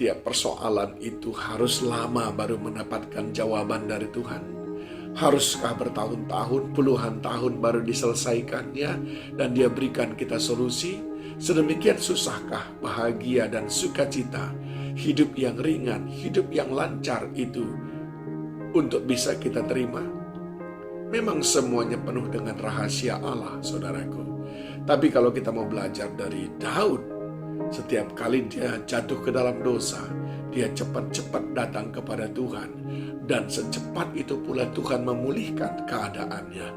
setiap persoalan itu harus lama baru mendapatkan jawaban dari Tuhan? Haruskah bertahun-tahun, puluhan tahun baru diselesaikannya dan Dia berikan kita solusi? Sedemikian susahkah bahagia dan sukacita, hidup yang ringan, hidup yang lancar itu untuk bisa kita terima? Memang semuanya penuh dengan rahasia Allah, saudaraku. Tapi kalau kita mau belajar dari Daud, setiap kali dia jatuh ke dalam dosa, dia cepat-cepat datang kepada Tuhan. Dan secepat itu pula Tuhan memulihkan keadaannya.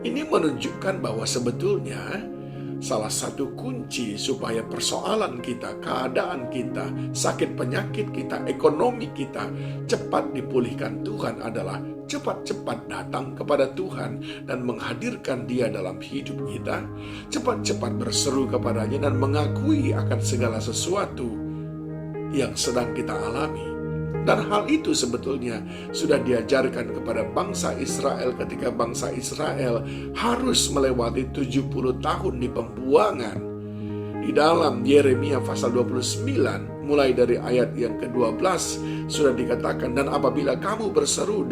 Ini menunjukkan bahwa sebetulnya salah satu kunci supaya persoalan kita, keadaan kita, sakit penyakit kita, ekonomi kita cepat dipulihkan Tuhan adalah cepat-cepat datang kepada Tuhan dan menghadirkan Dia dalam hidup kita, cepat-cepat berseru kepadanya dan mengakui akan segala sesuatu yang sedang kita alami. Dan hal itu sebetulnya sudah diajarkan kepada bangsa Israel ketika bangsa Israel harus melewati 70 tahun di pembuangan. Di dalam Yeremia pasal 29 mulai dari ayat yang ke-12 sudah dikatakan, dan apabila kamu berseru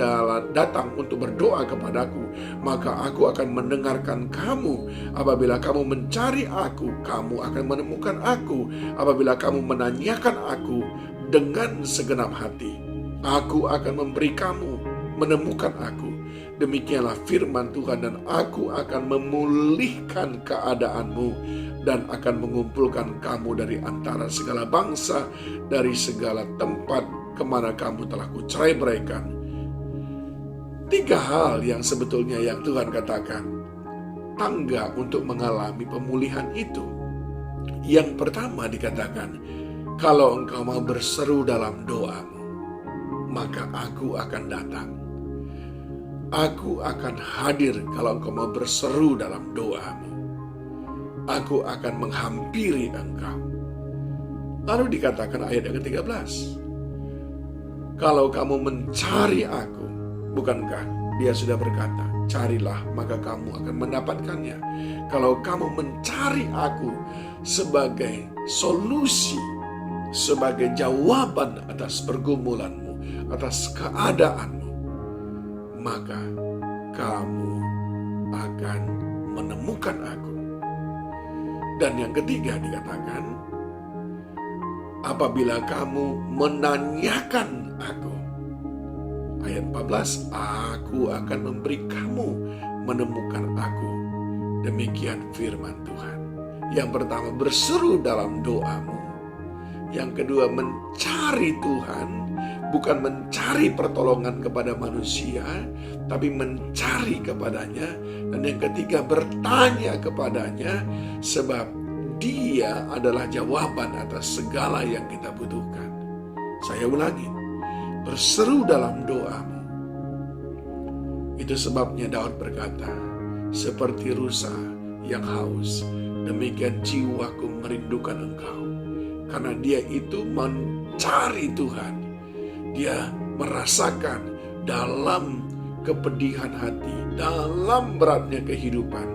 datang untuk berdoa kepadaku, maka aku akan mendengarkan kamu. Apabila kamu mencari aku, kamu akan menemukan aku. Apabila kamu menanyakan aku dengan segenap hati, aku akan memberi kamu menemukan aku. Demikianlah firman Tuhan, dan aku akan memulihkan keadaanmu dan akan mengumpulkan kamu dari antara segala bangsa, dari segala tempat kemana kamu telah kucerai-beraikan. 3 hal yang sebetulnya yang Tuhan katakan tangga untuk mengalami pemulihan itu. Yang pertama dikatakan, kalau engkau mau berseru dalam doamu, maka aku akan datang. Aku akan hadir kalau engkau mau berseru dalam doamu. Aku akan menghampiri engkau. Lalu dikatakan ayat yang ke-13, kalau kamu mencari aku, bukankah Dia sudah berkata, carilah maka kamu akan mendapatkannya. Kalau kamu mencari aku sebagai solusi, sebagai jawaban atas pergumulanmu, atas keadaanmu, maka kamu akan menemukan aku. Dan yang ketiga dikatakan, apabila kamu menanyakan aku, ayat 14, aku akan memberi kamu menemukan aku. Demikian firman Tuhan. Yang pertama, berseru dalam doamu. Yang kedua, mencari Tuhan, bukan mencari pertolongan kepada manusia, tapi mencari kepadanya. Dan yang ketiga, bertanya kepadanya, sebab Dia adalah jawaban atas segala yang kita butuhkan. Saya ulangi, berseru dalam doamu. Itu sebabnya Daud berkata, seperti rusa yang haus, demikian jiwaku merindukan engkau. Karena dia itu mencari Tuhan. Dia merasakan dalam kepedihan hati, dalam beratnya kehidupan,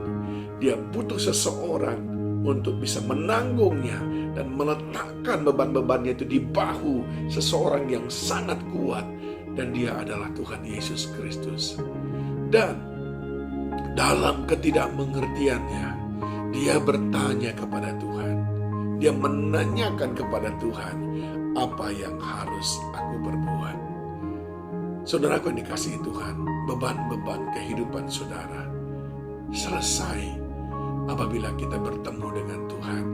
dia butuh seseorang untuk bisa menanggungnya dan meletakkan beban-bebannya itu di bahu seseorang yang sangat kuat, dan dia adalah Tuhan Yesus Kristus. Dan dalam ketidakmengertiannya, dia bertanya kepada Tuhan. Dia menanyakan kepada Tuhan, apa yang harus aku berbuat? Saudaraku yang dikasihi Tuhan, beban-beban kehidupan saudara selesai apabila kita bertemu dengan Tuhan.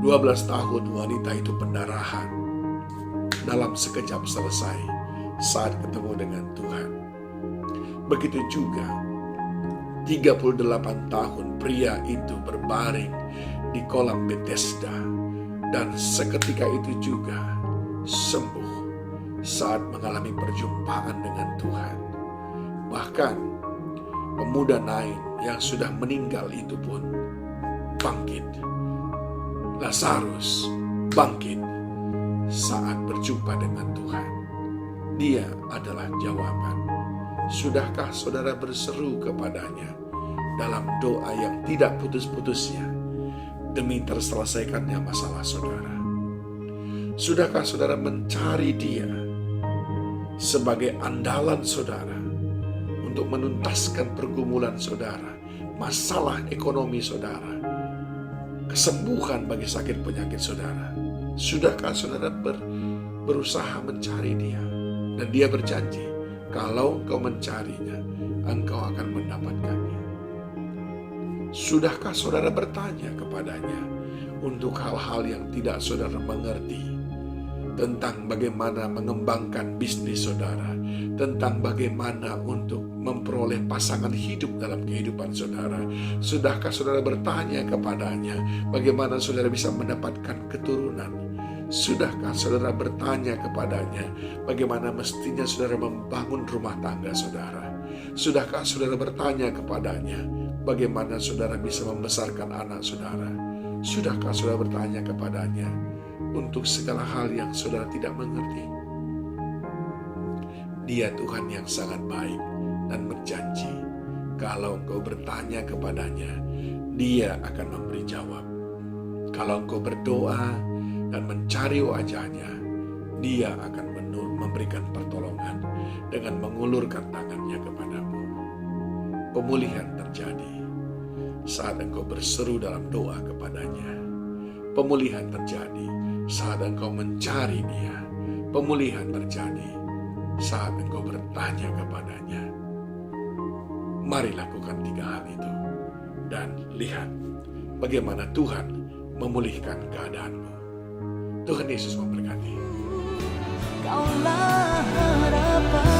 12 tahun wanita itu pendarahan, dalam sekejap selesai saat ketemu dengan Tuhan. Begitu juga 38 tahun pria itu berbaring di kolam Bethesda, dan seketika itu juga sembuh saat mengalami perjumpaan dengan Tuhan. Bahkan pemuda Nain yang sudah meninggal itu pun bangkit. Lazarus bangkit saat berjumpa dengan Tuhan. Dia adalah jawaban. Sudahkah saudara berseru kepadanya dalam doa yang tidak putus-putusnya demi terselesaikannya masalah saudara? Sudahkah saudara mencari Dia sebagai andalan saudara untuk menuntaskan pergumulan saudara, masalah ekonomi saudara, kesembuhan bagi sakit penyakit saudara? Sudahkah saudara berusaha mencari Dia? Dan Dia berjanji, kalau engkau mencarinya, engkau akan mendapatkannya. Sudahkah saudara bertanya kepadanya untuk hal-hal yang tidak saudara mengerti, tentang bagaimana mengembangkan bisnis saudara, tentang bagaimana untuk memperoleh pasangan hidup dalam kehidupan saudara? Sudahkah saudara bertanya kepadanya bagaimana saudara bisa mendapatkan keturunan? Sudahkah saudara bertanya kepadanya bagaimana mestinya saudara membangun rumah tangga saudara? Sudahkah saudara bertanya kepadanya bagaimana saudara bisa membesarkan anak saudara? Sudahkah saudara bertanya kepadanya untuk segala hal yang saudara tidak mengerti? Dia Tuhan yang sangat baik dan berjanji, kalau engkau bertanya kepadanya, Dia akan memberi jawab. Kalau engkau berdoa dan mencari wajahnya, Dia akan memberikan pertolongan dengan mengulurkan tangannya kepadamu. Pemulihan terjadi saat engkau berseru dalam doa kepadanya. Pemulihan terjadi saat engkau mencari Dia. Pemulihan terjadi saat engkau bertanya kepadanya. Mari lakukan 3 hal itu dan lihat bagaimana Tuhan memulihkan keadaanmu. Tuhan Yesus memberkati. Kaulah harapan